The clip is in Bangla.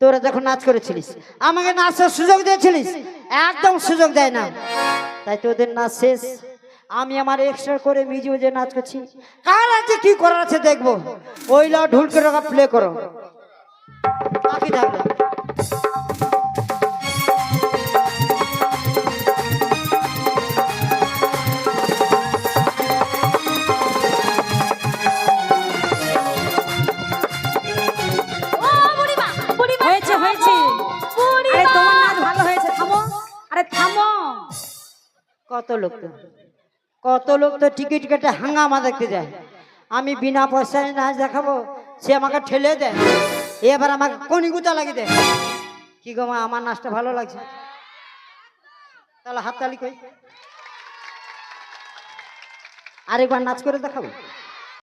তোরা যখন নাচ করেছিলিস আমাকে নাচের সুযোগ দিয়েছিলিস, একদম সুযোগ দেয় না, তাই তোদের নাচ শেষ। আমি আমার এক্সট্রা করে মিউজিকে নাচ করছি, কার আছে কি করার আছে দেখবো। ওই লাও ঢুল করে প্লে করো, বাকি থাকবে। কত লোক তো টিকিট কেটে হাঙ্গামা দেখতে যায়, আমি বিনা পয়সায় নাচ দেখাবো, সে আমাকে ঠেলে দেয়, এবার আমাকে কনিগুতা লাগিয়ে দেয়। কি গো মা, আমার নাচটা ভালো লাগছে? তাহলে হাততালি কই, আরেকবার নাচ করে দেখাবো।